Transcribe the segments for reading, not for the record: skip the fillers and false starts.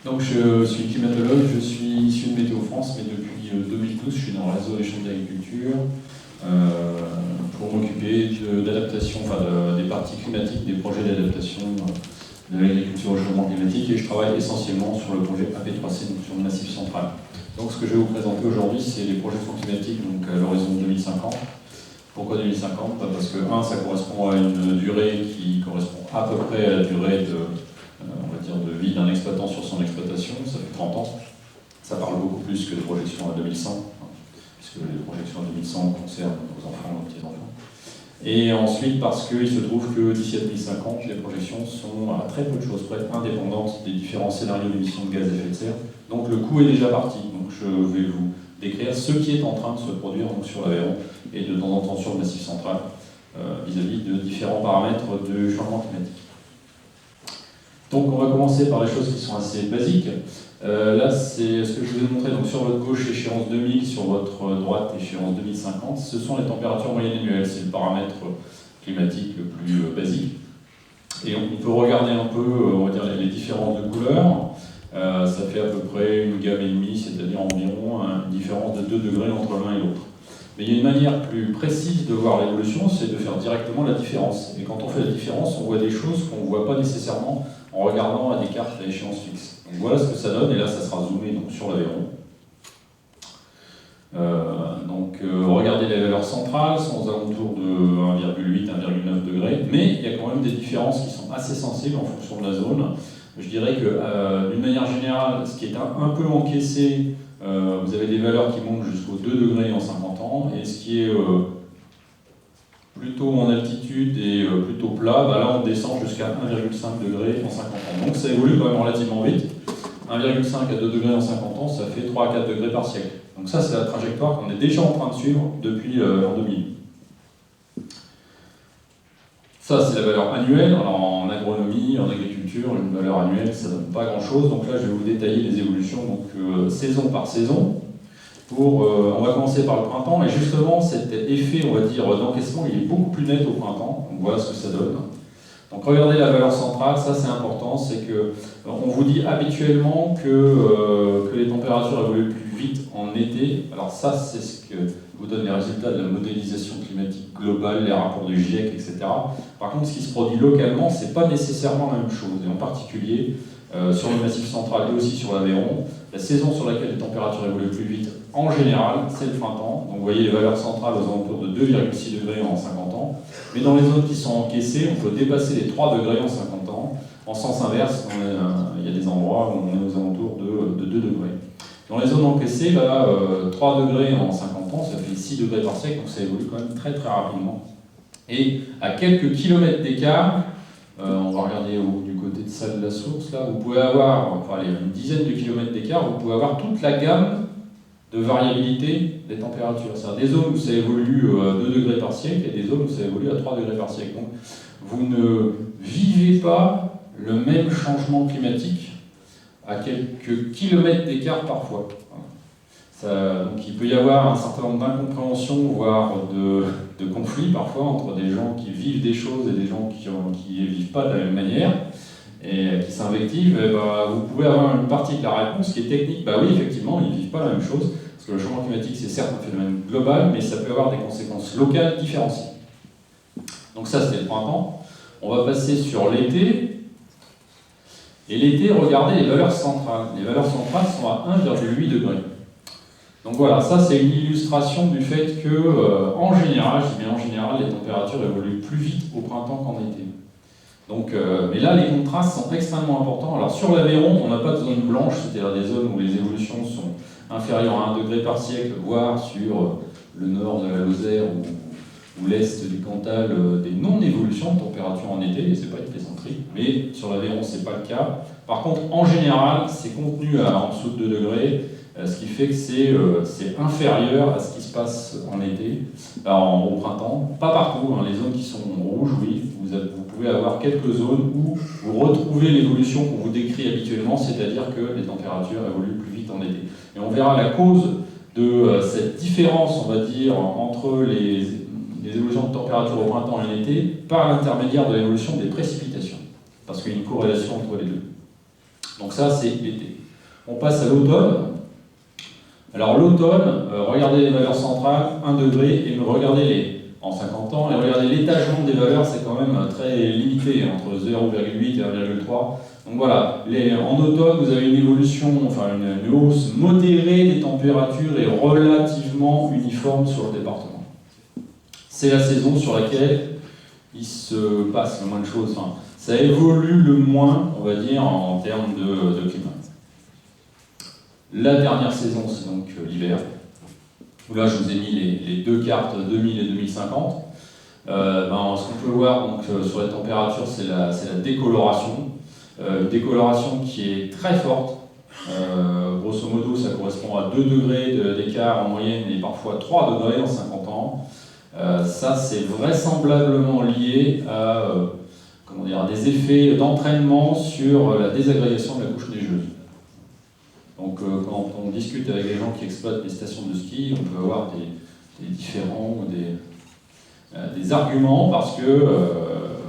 Donc je suis climatologue, je suis issu de Météo France, mais depuis 2012, je suis dans le réseau des chambres d'agriculture pour m'occuper d'adaptation, des parties climatiques, des projets d'adaptation de l'agriculture au changement climatique, et je travaille essentiellement sur le projet AP3C, donc sur le Massif central. Donc ce que je vais vous présenter aujourd'hui, c'est les projections climatiques donc à l'horizon 2050. Pourquoi 2050? Parce que, ça correspond à une durée qui correspond à peu près à la durée de vie d'un exploitant sur son exploitation, ça fait 30 ans. Ça parle beaucoup plus que des projections à 2100, puisque les projections à 2100 concernent nos enfants, nos petits-enfants. Et ensuite, parce qu'il se trouve que d'ici à 2050, les projections sont à très peu de choses près indépendantes des différents scénarios d'émissions de gaz à effet de serre. Donc le coût est déjà parti. Donc je vais vous décrire ce qui est en train de se produire donc, sur l'Aveyron et de temps en temps sur le Massif central vis-à-vis de différents paramètres de changement climatique. Donc on va commencer par les choses qui sont assez basiques. Là, c'est ce que je vous ai montré. Donc, sur votre gauche, échéance 2000, sur votre droite, échéance 2050. Ce sont les températures moyennes annuelles. C'est le paramètre climatique le plus basique. Et on peut regarder un peu, on va dire, les différences de couleurs. Ça fait à peu près une gamme et demie, c'est-à-dire environ une différence de 2 degrés entre l'un et l'autre. Mais il y a une manière plus précise de voir l'évolution, c'est de faire directement la différence. Et quand on fait la différence, on voit des choses qu'on ne voit pas nécessairement en regardant à des cartes à échéance fixe. Donc voilà ce que ça donne, et là ça sera zoomé donc, sur l'Aveyron. Regardez les valeurs centrales, sont aux alentours de 1,8, 1,9 degrés, mais il y a quand même des différences qui sont assez sensibles en fonction de la zone. Je dirais que d'une manière générale, ce qui est un peu encaissé, vous avez des valeurs qui montent jusqu'aux 2 degrés en 50 ans, et ce qui est plutôt en altitude et plutôt plat, là on descend jusqu'à 1,5 degré en 50 ans. Donc ça évolue quand même relativement vite. 1,5 à 2 degrés en 50 ans, ça fait 3 à 4 degrés par siècle. Donc ça c'est la trajectoire qu'on est déjà en train de suivre depuis l'an 2000. Ça c'est la valeur annuelle. Alors en agronomie, en agriculture, une valeur annuelle ça ne donne pas grand chose. Donc là je vais vous détailler les évolutions donc, saison par saison. On va commencer par le printemps, et justement cet effet, on va dire, d'encaissement, il est beaucoup plus net au printemps. Donc voilà ce que ça donne. Donc regardez la valeur centrale, ça c'est important, c'est que on vous dit habituellement que les températures évoluent plus vite en été. Alors ça c'est ce que vous donne les résultats de la modélisation climatique globale, les rapports du GIEC, etc. Par contre, ce qui se produit localement, c'est pas nécessairement la même chose, et en particulier sur le Massif central et aussi sur l'Aveyron, la saison sur laquelle les températures évoluent plus vite, en général, c'est le printemps. Donc vous voyez les valeurs centrales aux alentours de 2,6 degrés en 50 ans. Mais dans les zones qui sont encaissées, on peut dépasser les 3 degrés en 50 ans. En sens inverse, il y a des endroits où on est aux alentours de 2 degrés. Dans les zones encaissées, 3 degrés en 50 ans, ça fait 6 degrés par siècle, donc ça évolue quand même très très rapidement. Et à quelques kilomètres d'écart, on va regarder du côté de Salles-la-Source, là, vous pouvez avoir, une dizaine de kilomètres d'écart, vous pouvez avoir toute la gamme de variabilité des températures. C'est-à-dire des zones où ça évolue à 2 degrés par siècle et des zones où ça évolue à 3 degrés par siècle. Donc vous ne vivez pas le même changement climatique à quelques kilomètres d'écart parfois. Donc il peut y avoir un certain nombre d'incompréhensions, voire de conflits parfois entre des gens qui vivent des choses et des gens qui ne vivent pas de la même manière et qui s'invectivent. Vous pouvez avoir une partie de la réponse qui est technique. Oui, effectivement, ils ne vivent pas la même chose, parce que le changement climatique c'est certes un phénomène global, mais ça peut avoir des conséquences locales différenciées. Donc ça c'était le printemps. On va passer sur l'été. Et l'été, regardez les valeurs centrales. Les valeurs centrales sont à 1,8 degré. Donc voilà, ça c'est une illustration du fait que, en général, je dis bien en général, les températures évoluent plus vite au printemps qu'en été. Donc, mais là, les contrastes sont extrêmement importants. Alors sur l'Aveyron, on n'a pas de zone blanche, c'est-à-dire des zones où les évolutions sont inférieures à 1 degré par siècle, voire sur le nord de la Lozère ou l'est du Cantal, des non-évolutions de température en été, et c'est pas une plaisanterie, mais sur l'Aveyron, c'est pas le cas. Par contre, en général, c'est contenu en dessous de 2 degrés, ce qui fait que c'est inférieur à ce qui se passe en été, au printemps. Pas partout, les zones qui sont rouges, oui, vous pouvez avoir quelques zones où vous retrouvez l'évolution qu'on vous décrit habituellement, c'est-à-dire que les températures évoluent plus vite en été. Et on verra la cause de cette différence, on va dire, entre les évolutions de température au printemps et en été par l'intermédiaire de l'évolution des précipitations, parce qu'il y a une corrélation entre les deux. Donc ça, c'est l'été. On passe à l'automne. Alors l'automne, regardez les valeurs centrales, 1 degré, et regardez en 50 ans, et regardez l'étagement des valeurs, c'est quand même très limité, entre 0,8 et 1,3. Donc voilà, en automne, vous avez une évolution, enfin une hausse modérée des températures et relativement uniforme sur le département. C'est la saison sur laquelle il se passe le moins de choses. Enfin, ça évolue le moins, on va dire, en termes de climat. La dernière saison, c'est donc l'hiver. Là, je vous ai mis les deux cartes 2000 et 2050. Ce qu'on peut voir donc, sur les températures, c'est la décoloration. Une décoloration qui est très forte. Grosso modo, ça correspond à 2 degrés d'écart en moyenne et parfois 3 degrés en 50 ans. Ça, c'est vraisemblablement lié à des effets d'entraînement sur la désagrégation de la couche neigeuse. Donc, quand on discute avec les gens qui exploitent les stations de ski, on peut avoir des différents ou des arguments parce que,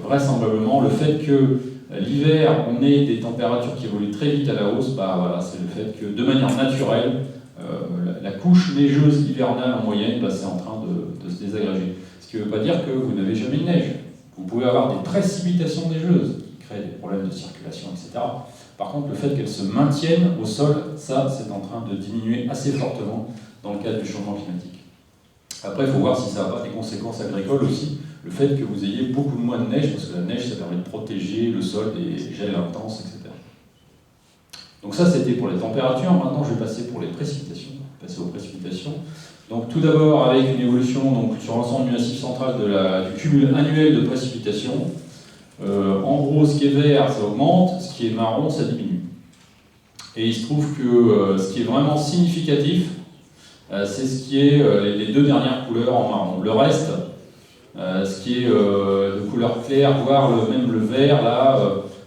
vraisemblablement, le fait que l'hiver, on ait des températures qui évoluent très vite à la hausse, c'est le fait que, de manière naturelle, la couche neigeuse hivernale en moyenne, c'est en train de se désagréger. Ce qui ne veut pas dire que vous n'avez jamais de neige. Vous pouvez avoir des précipitations neigeuses qui créent des problèmes de circulation, etc. Par contre, le fait qu'elles se maintiennent au sol, ça, c'est en train de diminuer assez fortement dans le cadre du changement climatique. Après, il faut voir si ça n'a pas des conséquences agricoles aussi. Le fait que vous ayez beaucoup moins de neige, parce que la neige, ça permet de protéger le sol des gels intenses, etc. Donc ça, c'était pour les températures. Maintenant, je vais passer pour les précipitations. Passer aux précipitations. Donc tout d'abord, avec une évolution donc, sur l'ensemble du massif central du cumul annuel de précipitations. En gros, ce qui est vert, ça augmente, ce qui est marron, ça diminue. Et il se trouve que ce qui est vraiment significatif, c'est ce qui est les deux dernières couleurs en marron. Le reste, ce qui est de couleur claire, voire même le vert, là,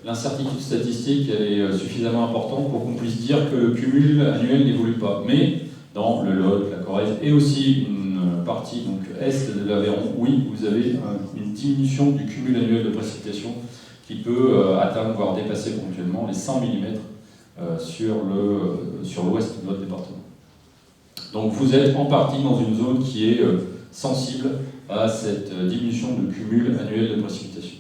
l'incertitude statistique, elle est suffisamment importante pour qu'on puisse dire que le cumul annuel n'évolue pas. Mais dans le Lot, la Corrèze, et aussi une partie donc, est de l'Aveyron, oui, vous avez une diminution du cumul annuel de précipitations qui peut atteindre, voire dépasser ponctuellement les 100 mm sur l'ouest de votre département. Donc vous êtes en partie dans une zone qui est sensible à cette diminution de cumul annuel de précipitations.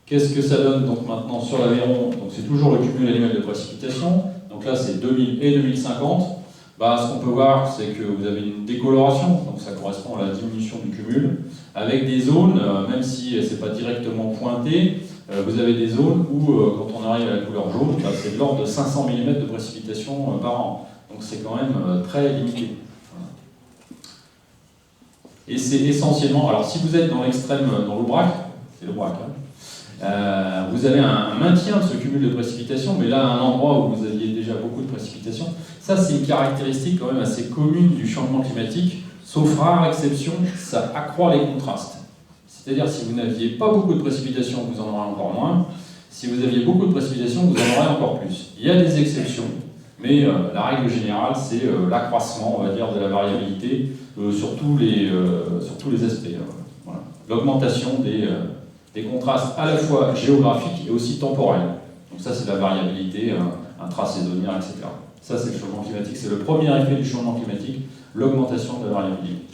Qu'est-ce que ça donne donc maintenant sur l'Aveyron? Donc c'est toujours le cumul annuel de précipitations. Donc là c'est 2000 et 2050. Ce qu'on peut voir, c'est que vous avez une décoloration, donc ça correspond à la diminution du cumul, avec des zones, même si ce n'est pas directement pointé, vous avez des zones où, quand on arrive à la couleur jaune, c'est de l'ordre de 500 mm de précipitations par an. Donc c'est quand même très limité. Et c'est essentiellement, alors si vous êtes dans l'extrême, dans l'Aubrac, c'est l'Aubrac, vous avez un maintien de ce cumul de précipitations, mais là, à un endroit où vous aviez déjà beaucoup de précipitations, ça c'est une caractéristique quand même assez commune du changement climatique, sauf rare exception, ça accroît les contrastes. C'est-à-dire si vous n'aviez pas beaucoup de précipitations, vous en aurez encore moins. Si vous aviez beaucoup de précipitations, vous en aurez encore plus. Il y a des exceptions, mais la règle générale, c'est l'accroissement, on va dire, de la variabilité sur tous les aspects. Voilà. L'augmentation des contrastes à la fois géographiques et aussi temporels. Donc ça, c'est la variabilité intrasaisonnière, etc. Ça, c'est le changement climatique. C'est le premier effet du changement climatique, l'augmentation de la variabilité.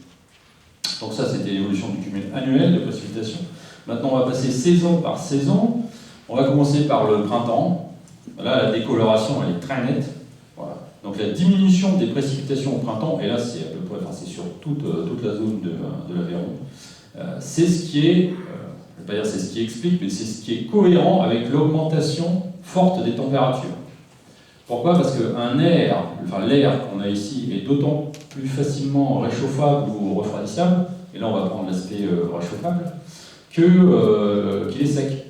Donc ça, c'était l'évolution du cumul annuel de précipitations. Maintenant, on va passer saison par saison. On va commencer par le printemps. Là, la décoloration, elle est très nette. Voilà. Donc la diminution des précipitations au printemps, et là, c'est à peu près, c'est sur toute la zone de l'Aveyron. C'est ce qui est... je ne vais pas dire c'est ce qui explique, mais c'est ce qui est cohérent avec l'augmentation forte des températures. Pourquoi? Parce que l'air qu'on a ici est d'autant plus facilement réchauffable ou refroidissable, et là on va prendre l'aspect réchauffable, qu'il est sec.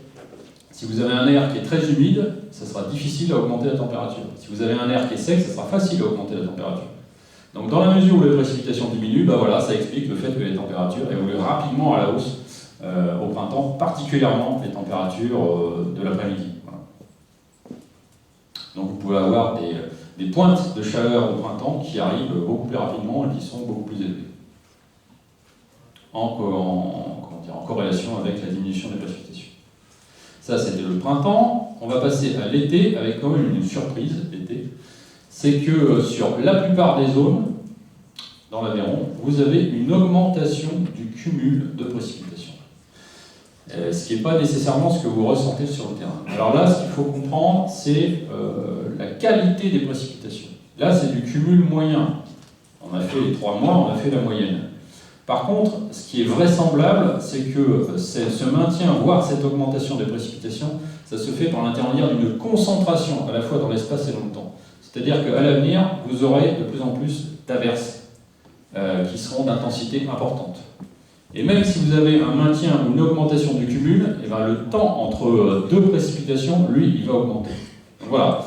Si vous avez un air qui est très humide, ça sera difficile à augmenter la température. Si vous avez un air qui est sec, ça sera facile à augmenter la température. Donc dans la mesure où les précipitations diminuent, ça explique le fait que les températures évoluent rapidement à la hausse au printemps, particulièrement les températures de l'après-midi. Voilà. Donc vous pouvez avoir des pointes de chaleur au printemps qui arrivent beaucoup plus rapidement et qui sont beaucoup plus élevées. En corrélation avec la diminution des précipitations. Ça, c'était le printemps. On va passer à l'été avec quand même une surprise, l'été. C'est que sur la plupart des zones, dans l'Aveyron, vous avez une augmentation du cumul de précipitations. Ce qui n'est pas nécessairement ce que vous ressentez sur le terrain. Alors là, ce qu'il faut comprendre, c'est la qualité des précipitations. Là, c'est du cumul moyen. On a fait les 3 mois, on a fait la moyenne. Par contre, ce qui est vraisemblable, c'est que ce maintien, voire cette augmentation des précipitations, ça se fait par l'intermédiaire d'une concentration, à la fois dans l'espace et dans le temps. C'est-à-dire qu'à l'avenir, vous aurez de plus en plus d'averses qui seront d'intensité importante. Et même si vous avez un maintien ou une augmentation du cumul, et ben le temps entre deux précipitations, lui, il va augmenter. Donc voilà,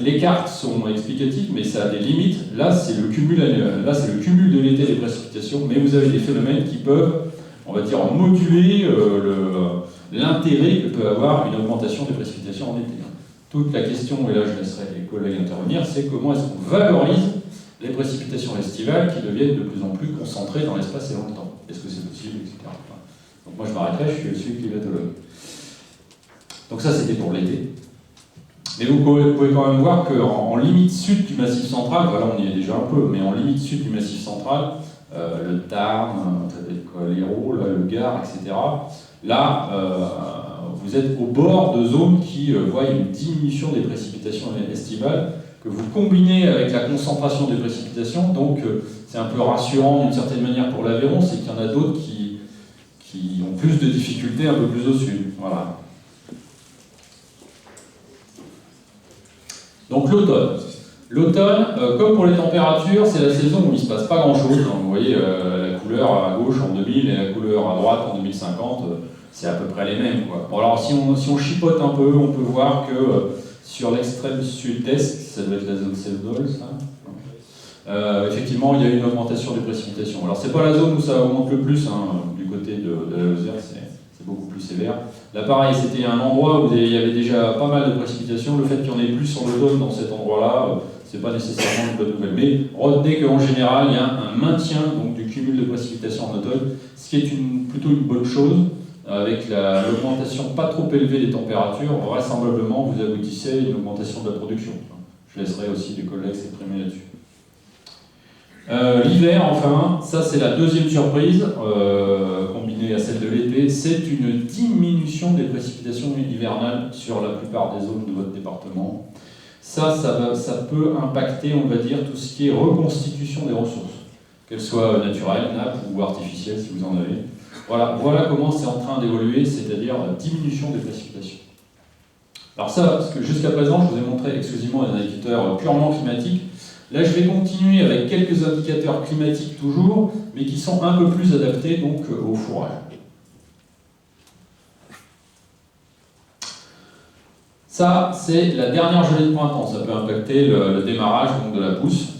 les cartes sont explicatives, mais ça a des limites. Là, c'est le cumul annuel. Là, c'est le cumul de l'été des précipitations, mais vous avez des phénomènes qui peuvent, on va dire, moduler l'intérêt que peut avoir une augmentation des précipitations en été. Toute la question, et là je laisserai les collègues intervenir, c'est comment est-ce qu'on valorise les précipitations estivales qui deviennent de plus en plus concentrées dans l'espace et dans le temps. Est-ce que c'est possible, etc. Donc moi je m'arrêterai, je suis climatologue. Donc ça c'était pour l'été. Mais vous pouvez quand même voir qu'en limite sud du Massif central, voilà on y est déjà un peu, mais en limite sud du Massif central, le Tarn, l'Hérault, le Gard, etc. Là, vous êtes au bord de zones qui voient une diminution des précipitations estivales que vous combinez avec la concentration des précipitations, donc c'est un peu rassurant d'une certaine manière pour l'Aveyron, c'est qu'il y en a d'autres qui ont plus de difficultés un peu plus au sud. Voilà. Donc l'automne. L'automne, comme pour les températures, c'est la saison où il ne se passe pas grand-chose. Vous voyez la couleur à gauche en 2000 et la couleur à droite en 2050, c'est à peu près les mêmes, quoi. Bon, alors si on chipote un peu, on peut voir que sur l'extrême sud-est, ça doit être la zone Cédol, ça. Effectivement, il y a une augmentation des précipitations. Alors c'est pas la zone où ça augmente le plus, hein, du côté de la Lozère, c'est beaucoup plus sévère. Là pareil, c'était un endroit où il y avait déjà pas mal de précipitations. Le fait qu'il y en ait plus sur l'automne dans cet endroit-là, c'est pas nécessairement une bonne nouvelle. Mais retenez qu'en général, il y a un maintien donc, du cumul de précipitations en automne, ce qui est plutôt une bonne chose. Avec l'augmentation pas trop élevée des températures, vraisemblablement vous aboutissez à une augmentation de la production. Je laisserai aussi les collègues s'exprimer là-dessus. L'hiver, enfin, ça c'est la deuxième surprise, combinée à celle de l'été, c'est une diminution des précipitations hivernales sur la plupart des zones de votre département. Ça peut impacter, on va dire, tout ce qui est reconstitution des ressources, qu'elles soient naturelles, nappes ou artificielles si vous en avez. Voilà comment c'est en train d'évoluer, c'est-à-dire la diminution des précipitations. Alors ça, parce que jusqu'à présent, je vous ai montré exclusivement des indicateurs purement climatiques. Là, je vais continuer avec quelques indicateurs climatiques toujours, mais qui sont un peu plus adaptés donc, au fourrage. Ça, c'est la dernière gelée de printemps. Ça peut impacter le démarrage donc, de la pousse.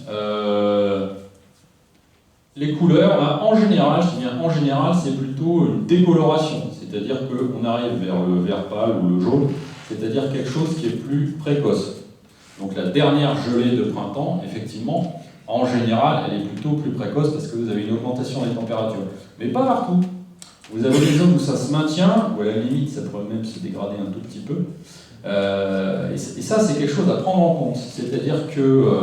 Les couleurs, là, en général, je dis bien en général, c'est plutôt une décoloration, c'est-à-dire qu'on arrive vers le vert pâle ou le jaune, c'est-à-dire quelque chose qui est plus précoce. Donc la dernière gelée de printemps, effectivement, en général, elle est plutôt plus précoce parce que vous avez une augmentation des températures. Mais pas partout. Vous avez des zones où ça se maintient, où à la limite, ça pourrait même se dégrader un tout petit peu. Et ça, c'est quelque chose à prendre en compte. C'est-à-dire que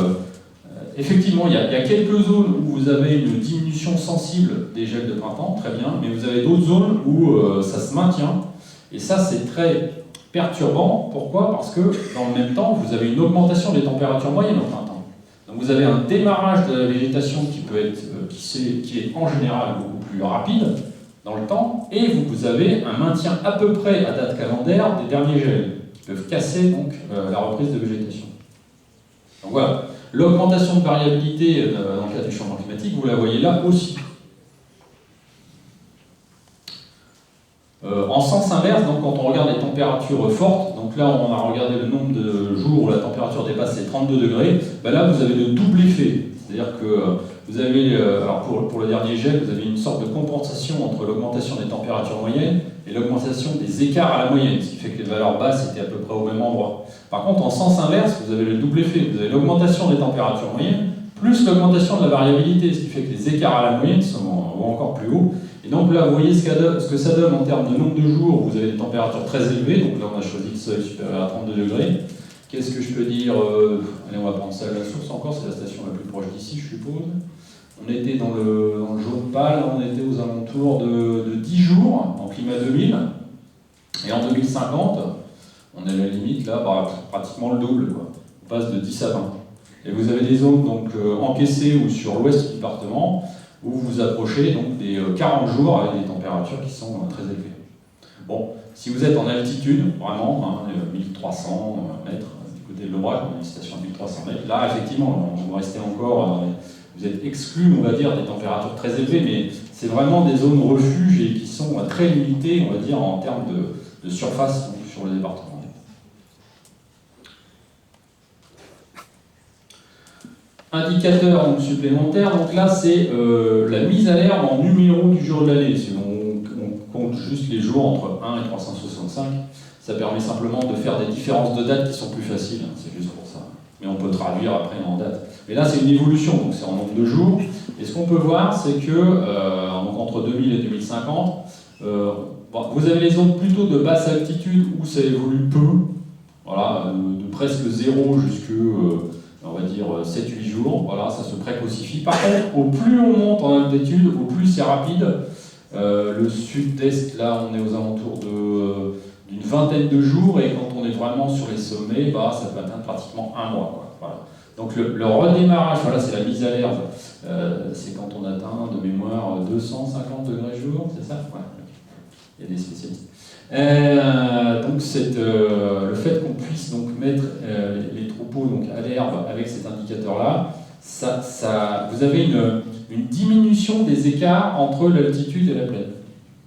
effectivement, il y a quelques zones où vous avez une diminution sensible des gels de printemps, très bien, mais vous avez d'autres zones où ça se maintient. Et ça, c'est très perturbant. Pourquoi? Parce que dans le même temps, vous avez une augmentation des températures moyennes au printemps. Donc vous avez un démarrage de la végétation qui est en général beaucoup plus rapide dans le temps, et vous avez un maintien à peu près à date calendaire des derniers gels qui peuvent casser donc la reprise de végétation. Donc voilà. L'augmentation de variabilité dans le cas du changement climatique, vous la voyez là aussi. En sens inverse, donc quand on regarde les températures fortes, donc là on a regardé le nombre de jours où la température dépasse les 32 degrés, ben là vous avez le double effet. C'est-à-dire que vous avez, alors pour le dernier gel, vous avez une sorte de compensation entre l'augmentation des températures moyennes et l'augmentation des écarts à la moyenne, ce qui fait que les valeurs basses étaient à peu près au même endroit. Par contre, en sens inverse, vous avez le double effet. Vous avez l'augmentation des températures moyennes, plus l'augmentation de la variabilité, ce qui fait que les écarts à la moyenne vont encore plus haut. Et donc là, vous voyez ce que ça donne en termes de nombre de jours. Vous avez des températures très élevées, donc là on a choisi le seuil supérieur à 32 degrés. Qu'est-ce que je peux dire allez, on va prendre celle de la source encore, c'est la station la plus proche d'ici, je suppose. On était dans le jaune pâle, on était aux alentours de 10 jours en climat 2000. Et en 2050, on est à la limite, là, pratiquement le double, quoi. On passe de 10 à 20. Et vous avez des zones donc, encaissées ou sur l'ouest du département, où vous vous approchez donc, des 40 jours avec des températures qui sont très élevées. Bon, si vous êtes en altitude, vraiment, 1300 mètres, du côté de l'Aubrac, on a une station à 1300 mètres, là, effectivement, vous restez encore, vous êtes exclus, on va dire, des températures très élevées, mais c'est vraiment des zones refuges et qui sont très limitées, on va dire, en termes de surface donc, sur le département. Indicateur donc, supplémentaire, donc là c'est la mise à l'herbe en numéro du jour de l'année. Si on compte juste les jours entre 1 et 365, ça permet simplement de faire des différences de date qui sont plus faciles, hein, c'est juste pour ça. Mais on peut traduire après en date. Mais là c'est une évolution, donc c'est en nombre de jours. Et ce qu'on peut voir, c'est que donc entre 2000 et 2050, vous avez les zones plutôt de basse altitude où ça évolue peu, voilà, de presque 0 jusque on va dire 7-8 jours, voilà, ça se précocifie. Par contre, au plus on monte en altitude, au plus c'est rapide. Le sud-est, là, on est aux alentours d'une vingtaine de jours, et quand on est vraiment sur les sommets, ça peut atteindre pratiquement un mois. Quoi. Voilà. Donc le redémarrage, voilà, c'est la mise à l'herbe, c'est quand on atteint de mémoire 250 degrés jour, c'est ça ouais. Il y a des spécialistes. Donc le fait qu'on puisse donc mettre les troupeaux donc, à l'herbe avec cet indicateur-là, vous avez une diminution des écarts entre l'altitude et la plaine.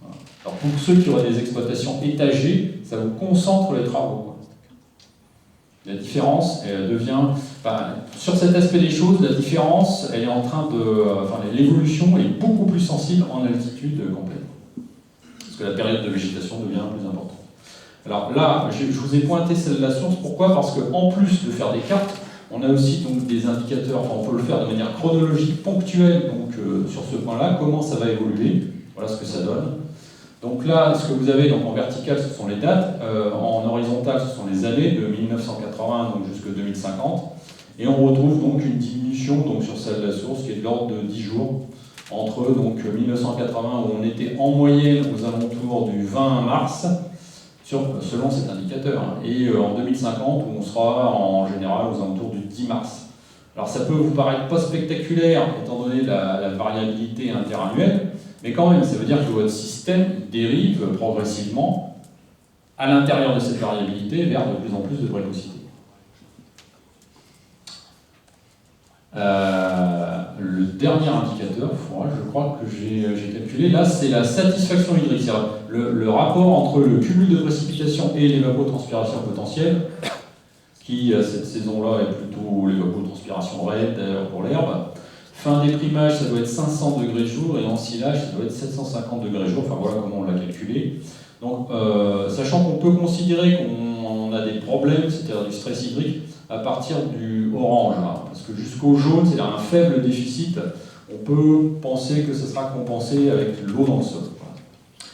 Voilà. Alors pour ceux qui auraient des exploitations étagées, ça vous concentre les travaux. Quoi. La différence elle devient, sur cet aspect des choses, la différence, elle est en train l'évolution est beaucoup plus sensible en altitude complète. Parce que la période de végétation devient plus importante. Alors là, je vous ai pointé celle de la source. Pourquoi? Parce qu'en plus de faire des cartes, on a aussi donc, des indicateurs, on peut le faire de manière chronologique, ponctuelle, donc sur ce point-là, comment ça va évoluer, voilà ce que ça donne. Donc là, ce que vous avez donc, en vertical, ce sont les dates, en horizontal, ce sont les années, de 1980 donc, jusqu'à 2050, et on retrouve donc une diminution donc, sur celle de la source qui est de l'ordre de 10 jours, entre donc, 1980 où on était en moyenne aux alentours du 20 mars, selon cet indicateur, et en 2050 où on sera en général aux alentours du 10 mars. Alors ça peut vous paraître pas spectaculaire étant donné la variabilité interannuelle, mais quand même ça veut dire que votre système dérive progressivement à l'intérieur de cette variabilité vers de plus en plus de précocité. Le dernier indicateur, je crois que j'ai calculé, là c'est la satisfaction hydrique, c'est le rapport entre le cumul de précipitations et l'évapotranspiration potentielle, qui cette saison-là est plutôt l'évapotranspiration raide pour l'herbe. Fin d'écrimage, ça doit être 500 degrés jour, et en silage, ça doit être 750 degrés jour, enfin voilà comment on l'a calculé. Donc, sachant qu'on peut considérer qu'on a des problèmes, c'est-à-dire du stress hydrique, à partir du orange, là, parce que jusqu'au jaune, c'est-à-dire un faible déficit, on peut penser que ce sera compensé avec l'eau dans le sol.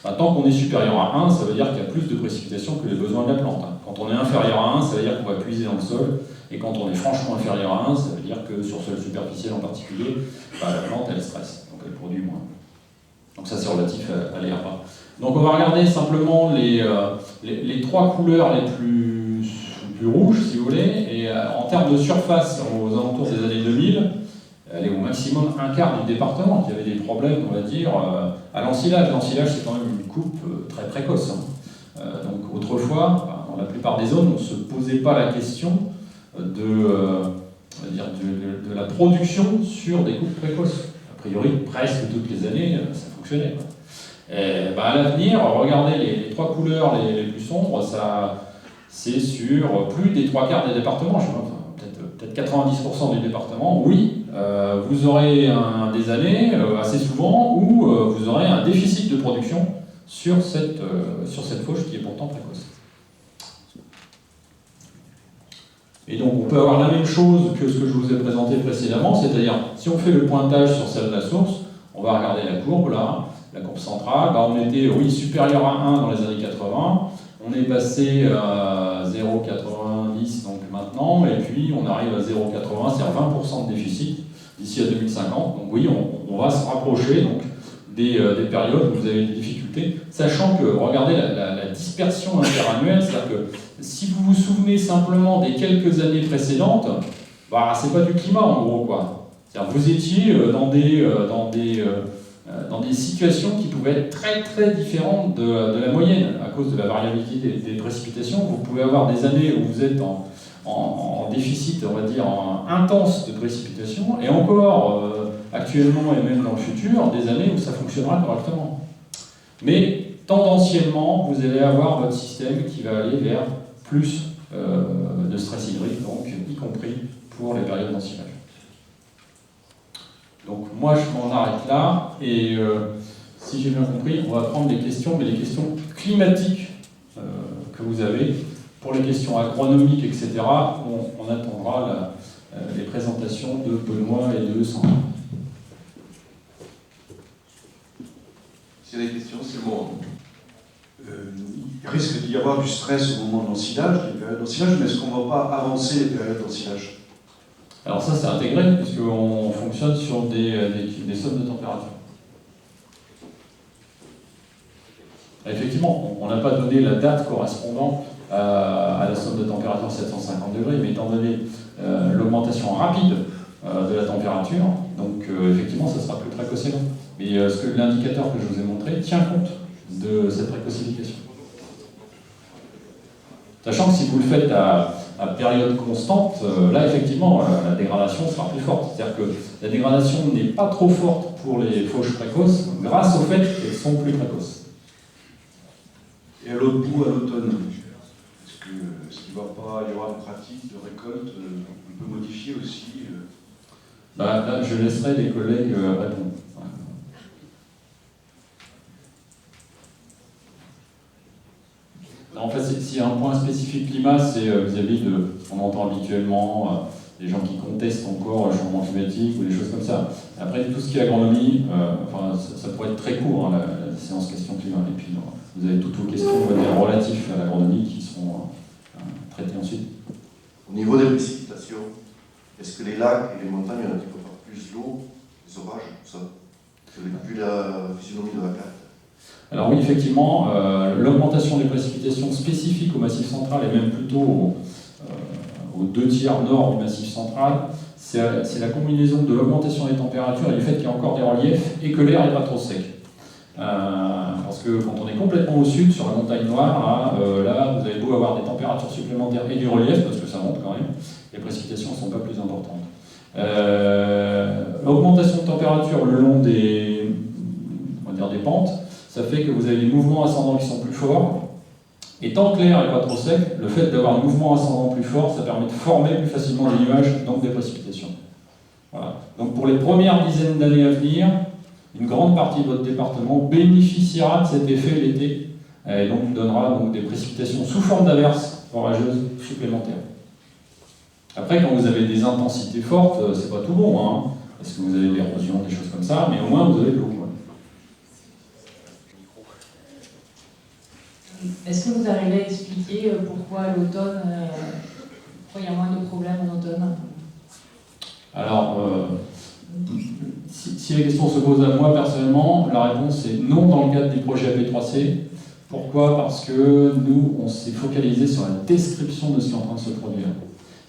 Voilà. Tant qu'on est supérieur à 1, ça veut dire qu'il y a plus de précipitations que les besoins de la plante. Quand on est inférieur à 1, ça veut dire qu'on va puiser dans le sol, et quand on est franchement inférieur à 1, ça veut dire que sur sol superficiel en particulier, la plante elle stresse, donc elle produit moins. Donc ça c'est relatif à l'herbe. Donc on va regarder simplement les trois couleurs les plus rouges, si vous voulez, et en termes de surface, aux alentours des années 2000, elle est au maximum un quart du département qui avait des problèmes, on va dire, à l'ensilage. L'ensilage, c'est quand même une coupe très précoce. Hein. Donc autrefois, dans la plupart des zones, on ne se posait pas la question de la production sur des coupes précoces. A priori, presque toutes les années, ça fonctionnait. Quoi. Et, à l'avenir, regardez les trois couleurs les plus sombres, c'est sur plus des trois quarts des départements, je sais pas, peut-être 90% du département, oui, vous aurez des années assez souvent où vous aurez un déficit de production sur cette fauche qui est pourtant précoce. Et donc on peut avoir la même chose que ce que je vous ai présenté précédemment, c'est-à-dire si on fait le pointage sur celle de la source, on va regarder la courbe là, la courbe centrale, bah, on était, oui, supérieur à 1 dans les années 80, on est passé à 0,90 donc maintenant, et puis on arrive à 0,80, c'est-à-dire 20% de déficit d'ici à 2050. Donc oui, on va se rapprocher donc, des périodes où vous avez des difficultés, sachant que, regardez la dispersion interannuelle, c'est-à-dire que si vous vous souvenez simplement des quelques années précédentes, bah, c'est pas du climat en gros, quoi. C'est-à-dire que vous étiez dans des situations qui pouvaient être très très différentes de la moyenne à cause de la variabilité des précipitations. Vous pouvez avoir des années où vous êtes en déficit, on va dire, intense de précipitations, et encore actuellement et même dans le futur, des années où ça fonctionnera correctement. Mais tendanciellement, vous allez avoir votre système qui va aller vers plus de stress hydrique, donc y compris pour les périodes d'ensilage. Donc moi je m'en arrête là, et si j'ai bien compris, on va prendre des questions, mais les questions climatiques que vous avez. Pour les questions agronomiques, etc., on attendra les présentations de Benoît et de Sandra. S'il y a des questions, c'est bon. Il risque d'y avoir du stress au moment de l'ensilage, des périodes d'ensilage, mais est-ce qu'on ne va pas avancer les périodes d'ensilage? Alors ça, c'est intégré, puisqu'on fonctionne sur des sommes de température. Effectivement, on n'a pas donné la date correspondant à la somme de température 750 degrés, mais étant donné l'augmentation rapide de la température, donc effectivement, ça sera plus précocément. Mais l'indicateur que je vous ai montré tient compte de cette précocification. Sachant que si vous le faites à période constante, là effectivement la dégradation sera plus forte. C'est-à-dire que la dégradation n'est pas trop forte pour les fauches précoces grâce au fait qu'elles sont plus précoces. Et à l'autre bout, à l'automne, est-ce qu'il y aura une pratique de récolte on peut modifier aussi Là, je laisserai les collègues répondre. En fait, s'il y a un point spécifique climat, c'est vis-à-vis de, on entend habituellement des gens qui contestent encore le changement climatique ou des choses comme ça. Après, tout ce qui est agronomie, ça pourrait être très court, hein, la séance question climat. Et puis, vous avez toutes vos questions relatives à l'agronomie qui seront traitées ensuite. Au niveau des précipitations, est-ce que les lacs et les montagnes ont un petit peu plus d'eau, les orages, tout ça, vu la physionomie de la carte? Alors oui, effectivement, l'augmentation des précipitations spécifiques au Massif central et même plutôt aux 2/3 nord du Massif central, c'est la combinaison de l'augmentation des températures et du fait qu'il y a encore des reliefs et que l'air n'est pas trop sec. Parce que quand on est complètement au sud, sur la montagne noire, là, vous avez beau avoir des températures supplémentaires et du relief, parce que ça monte quand même, les précipitations ne sont pas plus importantes. L'augmentation de température le long des pentes, ça fait que vous avez des mouvements ascendants qui sont plus forts, et tant que l'air n'est pas trop sec, le fait d'avoir un mouvement ascendant plus fort, ça permet de former plus facilement des nuages, donc des précipitations. Voilà. Donc pour les premières dizaines d'années à venir, une grande partie de votre département bénéficiera de cet effet l'été, et donc donnera donc des précipitations sous forme d'averses orageuses supplémentaires. Après, quand vous avez des intensités fortes, c'est pas tout bon, hein, parce que vous avez de l'érosion, des choses comme ça, mais au moins vous avez de l'eau. Est-ce que vous arrivez à expliquer pourquoi à l'automne, pourquoi il y a moins de problèmes en automne? Alors, si la question se pose à moi personnellement, la réponse est non dans le cadre du projet AP3C. Pourquoi? Parce que nous, on s'est focalisé sur la description de ce qui est en train de se produire.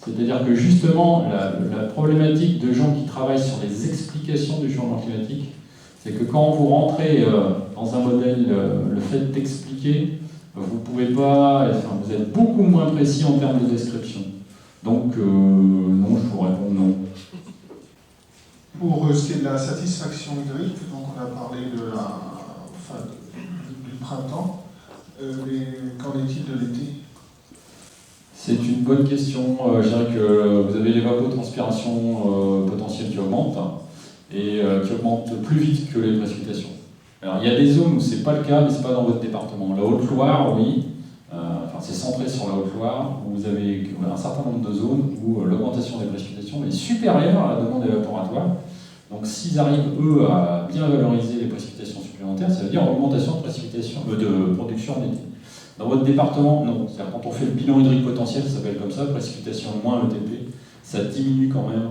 C'est-à-dire que justement, la problématique de gens qui travaillent sur les explications du changement climatique, c'est que quand vous rentrez dans un modèle, le fait d'expliquer, vous pouvez pas, vous êtes beaucoup moins précis en termes de description. Donc, non, je vous réponds non. Pour ce qui est de la satisfaction hydrique, donc on a parlé du printemps, qu'en est-il de l'été? C'est une bonne question. Je dirais que vous avez l'évapotranspiration potentielle qui augmente, et qui augmente plus vite que les précipitations. Alors, il y a des zones où ce n'est pas le cas, mais ce n'est pas dans votre département. La Haute-Loire, oui, c'est centré sur la Haute-Loire, où vous avez un certain nombre de zones où l'augmentation des précipitations est supérieure à la demande évaporatoire. Donc s'ils arrivent, eux, à bien valoriser les précipitations supplémentaires, supplémentaire, ça veut dire augmentation de précipitation, de production en été. Dans votre département, non. C'est-à-dire quand on fait le bilan hydrique potentiel, ça s'appelle comme ça, précipitation moins ETP, ça diminue quand même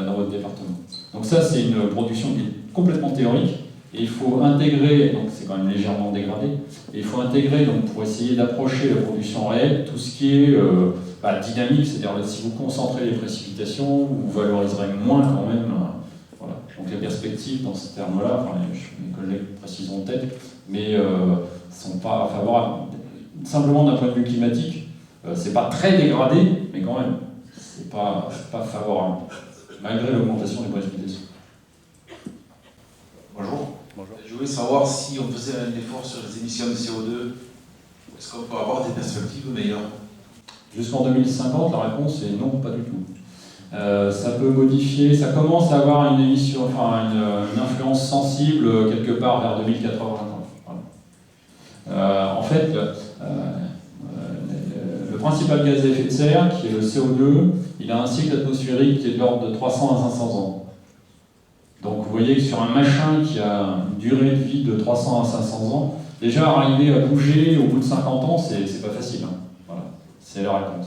dans votre département. Donc ça, c'est une production qui est complètement théorique, et il faut intégrer, donc c'est quand même légèrement dégradé, et il faut intégrer, donc pour essayer d'approcher la production réelle, tout ce qui est dynamique, c'est-à-dire si vous concentrez les précipitations, vous valoriserez moins quand même. Voilà. Donc les perspectives dans ce terme-là, enfin, mes collègues préciseront peut-être, mais ne sont pas favorables. Simplement d'un point de vue climatique, c'est pas très dégradé, mais quand même, c'est pas favorable, malgré l'augmentation des précipitations. Bonjour. Je voulais savoir si on faisait un effort sur les émissions de CO2, est-ce qu'on peut avoir des perspectives meilleures? Jusqu'en 2050, la réponse est non, pas du tout. Ça peut modifier, ça commence à avoir une émission, une influence sensible quelque part vers 2080. Voilà. En fait, le principal gaz à effet de serre, qui est le CO2, il a un cycle atmosphérique qui est de l'ordre de 300 à 500 ans. Donc vous voyez que sur un machin qui a une durée de vie de 300 à 500 ans, déjà arriver à bouger au bout de 50 ans, c'est pas facile. Hein. Voilà. C'est la réponse.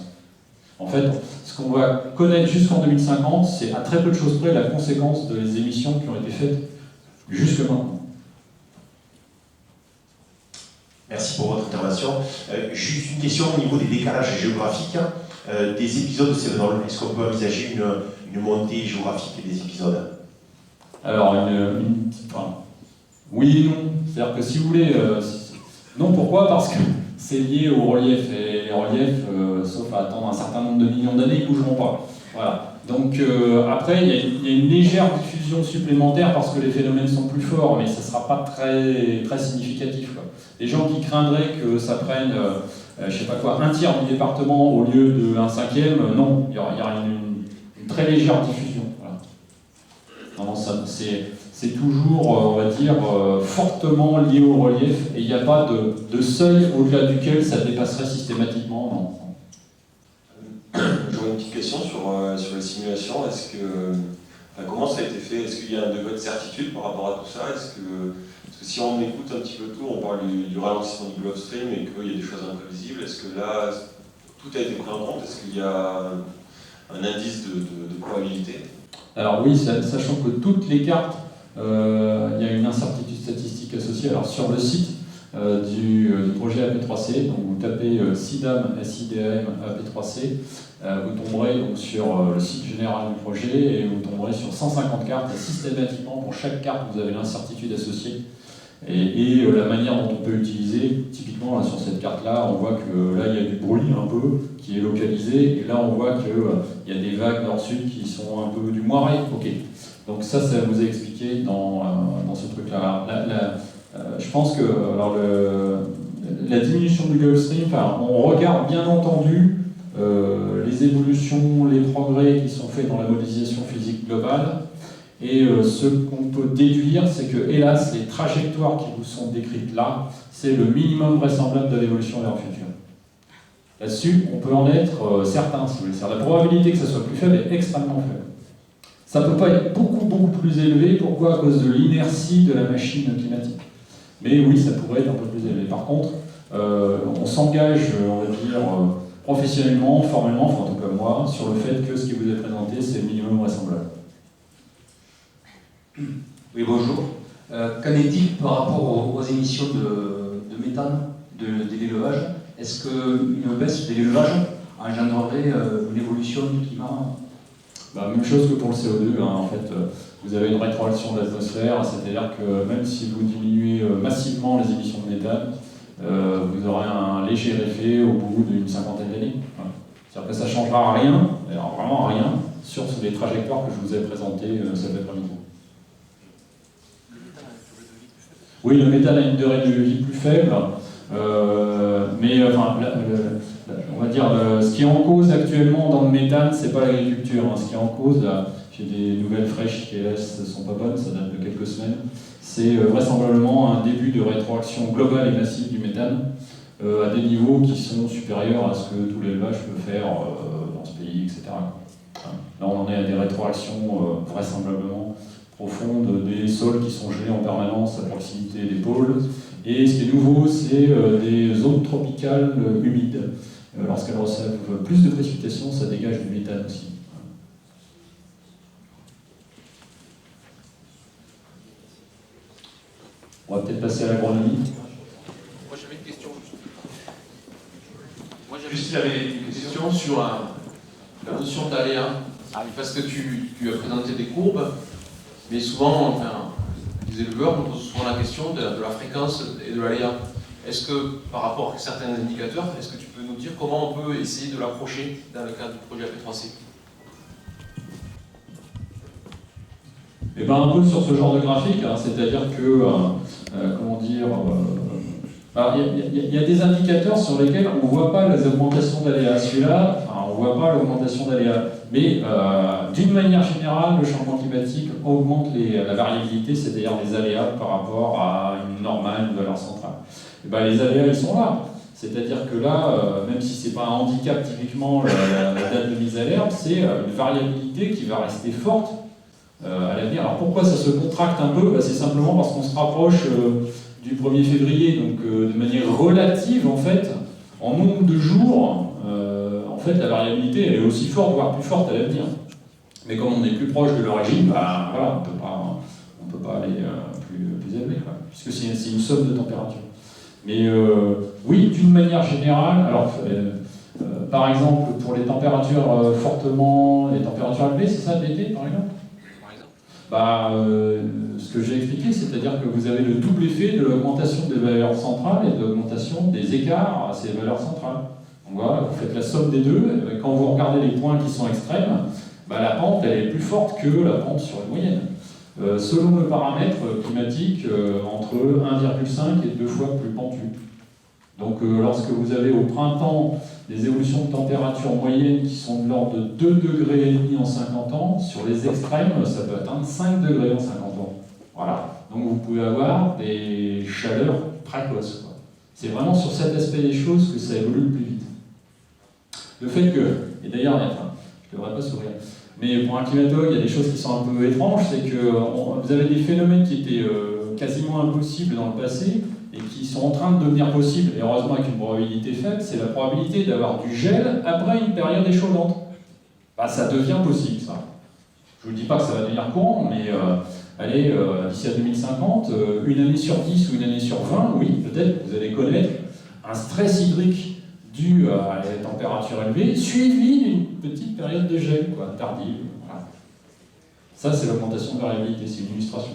En fait, ce qu'on va connaître jusqu'en 2050, c'est à très peu de choses près la conséquence des émissions qui ont été faites jusque maintenant. Merci pour votre intervention. Juste une question au niveau des décalages géographiques des épisodes de Cévenol. Est-ce qu'on peut envisager une montée géographique des épisodes? Alors, oui et non. C'est-à-dire que si vous voulez... non, pourquoi? Parce que c'est lié au relief. Et les reliefs, sauf à attendre un certain nombre de millions d'années, ils ne bougeront pas. Voilà. Donc après, il y a une légère diffusion supplémentaire parce que les phénomènes sont plus forts, mais ça ne sera pas très, très significatif, quoi. Les gens qui craindraient que ça prenne, je sais pas quoi, un tiers du département au lieu d'un cinquième, non, il y aura une très légère diffusion. Voilà. Non, c'est toujours, on va dire, fortement lié au relief, et il n'y a pas de seuil au-delà duquel ça dépasserait systématiquement, non. J'aurais une petite question sur les simulations. Comment ça a été fait? Est-ce qu'il y a un degré de certitude par rapport à tout ça? Parce que si on écoute un petit peu tout, on parle du ralentissement du Gulf Stream et qu'il y a des choses imprévisibles. Est-ce que là, tout a été pris en compte? Est-ce qu'il y a un indice de probabilité? Alors oui, sachant que toutes les cartes, il y a une incertitude statistique associée. Alors sur le site du projet AP3C, donc vous tapez SIDAM, SIDAM, AP3C, vous tomberez donc sur le site général du projet et vous tomberez sur 150 cartes, et systématiquement pour chaque carte vous avez l'incertitude associée et la manière dont on peut utiliser. Typiquement là, sur cette carte là, on voit que là il y a du bruit un peu qui est localisé, et là on voit qu'il y a des vagues nord-sud qui sont un peu du moiré. Ok, donc ça vous a expliqué dans ce truc là. Je pense que la diminution du Gulf Stream, on regarde bien entendu les évolutions, les progrès qui sont faits dans la modélisation physique globale, et ce qu'on peut déduire, c'est que, hélas, les trajectoires qui vous sont décrites là, c'est le minimum vraisemblable de l'évolution vers le futur. Là-dessus, on peut en être certain, si vous voulez. La probabilité que ça soit plus faible est extrêmement faible. Ça ne peut pas être beaucoup plus élevé. Pourquoi? À cause de l'inertie de la machine climatique. Mais oui, ça pourrait être un peu plus élevé. Par contre, on s'engage, on va dire, professionnellement, formellement, enfin en tout cas moi, sur le fait que ce qui vous est présenté, c'est le minimum vraisemblable. Oui, bonjour. Qu'en est-il par rapport aux émissions de méthane de l'élevage? Est-ce qu'une baisse de l'élevage engendrerait une évolution du climat? Même chose que pour le CO2, hein. En fait, vous avez une rétroaction de l'atmosphère, c'est-à-dire que même si vous diminuez massivement les émissions de méthane, vous aurez un léger effet au bout d'une cinquantaine d'années. Voilà. C'est-à-dire que ça ne changera rien, alors vraiment rien, sur les trajectoires que je vous ai présentées cet après-midi. Oui, le méthane a une durée de vie plus faible, mais on va dire ce qui est en cause actuellement dans le méthane, c'est pas l'agriculture. Hein. Ce qui est en cause, là, j'ai des nouvelles fraîches qui hélas ne sont pas bonnes, ça date de quelques semaines, c'est vraisemblablement un début de rétroaction globale et massive du méthane à des niveaux qui sont supérieurs à ce que tout l'élevage peut faire dans ce pays, etc. Là, on en est à des rétroactions vraisemblablement profonde des sols qui sont gelés en permanence à proximité des pôles. Et ce qui est nouveau, c'est des zones tropicales humides. Lorsqu'elles reçoivent plus de précipitations, ça dégage du méthane aussi. On va peut-être passer à l'agronomie. Moi j'avais une question. J'avais une question sur la notion d'aléa. Parce que tu as présenté des courbes, mais souvent, enfin, les éleveurs nous posent souvent la question de la fréquence et de l'aléa. Est-ce que, par rapport à certains indicateurs, est-ce que tu peux nous dire comment on peut essayer de l'approcher dans le cadre du projet AP3C? Eh ben, un peu sur ce genre de graphique, hein, c'est-à-dire que, comment dire, il y a des indicateurs sur lesquels on ne voit pas les augmentations d'aléas. Celui-là, enfin, on ne voit pas l'augmentation d'aléas. Mais d'une manière générale, le changement climatique augmente la variabilité, c'est-à-dire les aléas par rapport à une normale, une valeur centrale. Et ben, les aléas, ils sont là. C'est-à-dire que là, même si ce n'est pas un handicap typiquement, la date de mise à l'herbe, c'est une variabilité qui va rester forte à l'avenir. Alors pourquoi ça se contracte un peu? C'est simplement parce qu'on se rapproche du 1er février, donc de manière relative, en fait, en nombre de jours, en fait, la variabilité elle est aussi forte, voire plus forte à l'avenir. Mais comme on est plus proche de l'origine, bah, voilà, on peut pas aller plus élevé, quoi, puisque c'est une somme de température. Mais oui, d'une manière générale, alors par exemple, pour les températures les températures élevées, c'est ça l'été, par exemple? Bah, ce que j'ai expliqué, c'est-à-dire que vous avez le double effet de l'augmentation des valeurs centrales et de l'augmentation des écarts à ces valeurs centrales. Donc voilà, vous faites la somme des deux, et quand vous regardez les points qui sont extrêmes, bah, la pente elle est plus forte que la pente sur une moyenne. Selon le paramètre climatique, entre 1,5 et 2 fois plus pentu. Donc lorsque vous avez au printemps des évolutions de température moyenne qui sont de l'ordre de 2,5 degrés en 50 ans, sur les extrêmes, ça peut atteindre 5 degrés en 50 ans. Voilà. Donc vous pouvez avoir des chaleurs précoces. C'est vraiment sur cet aspect des choses que ça évolue le plus vite. Le fait que, et d'ailleurs, enfin, je ne devrais pas sourire, mais pour un climatologue, il y a des choses qui sont un peu étranges, c'est que vous avez des phénomènes qui étaient quasiment impossibles dans le passé, et qui sont en train de devenir possibles, et heureusement avec une probabilité faible, c'est la probabilité d'avoir du gel après une période échaudante. Bah, ça devient possible, ça. Je ne vous dis pas que ça va devenir courant, mais allez, d'ici à 2050, une année sur 10 ou une année sur 20, oui, peut-être vous allez connaître un stress hydrique dû à la température élevée, suivi d'une petite période de gel, quoi, tardive. Voilà. Ça, c'est l'augmentation de variabilité, c'est une illustration.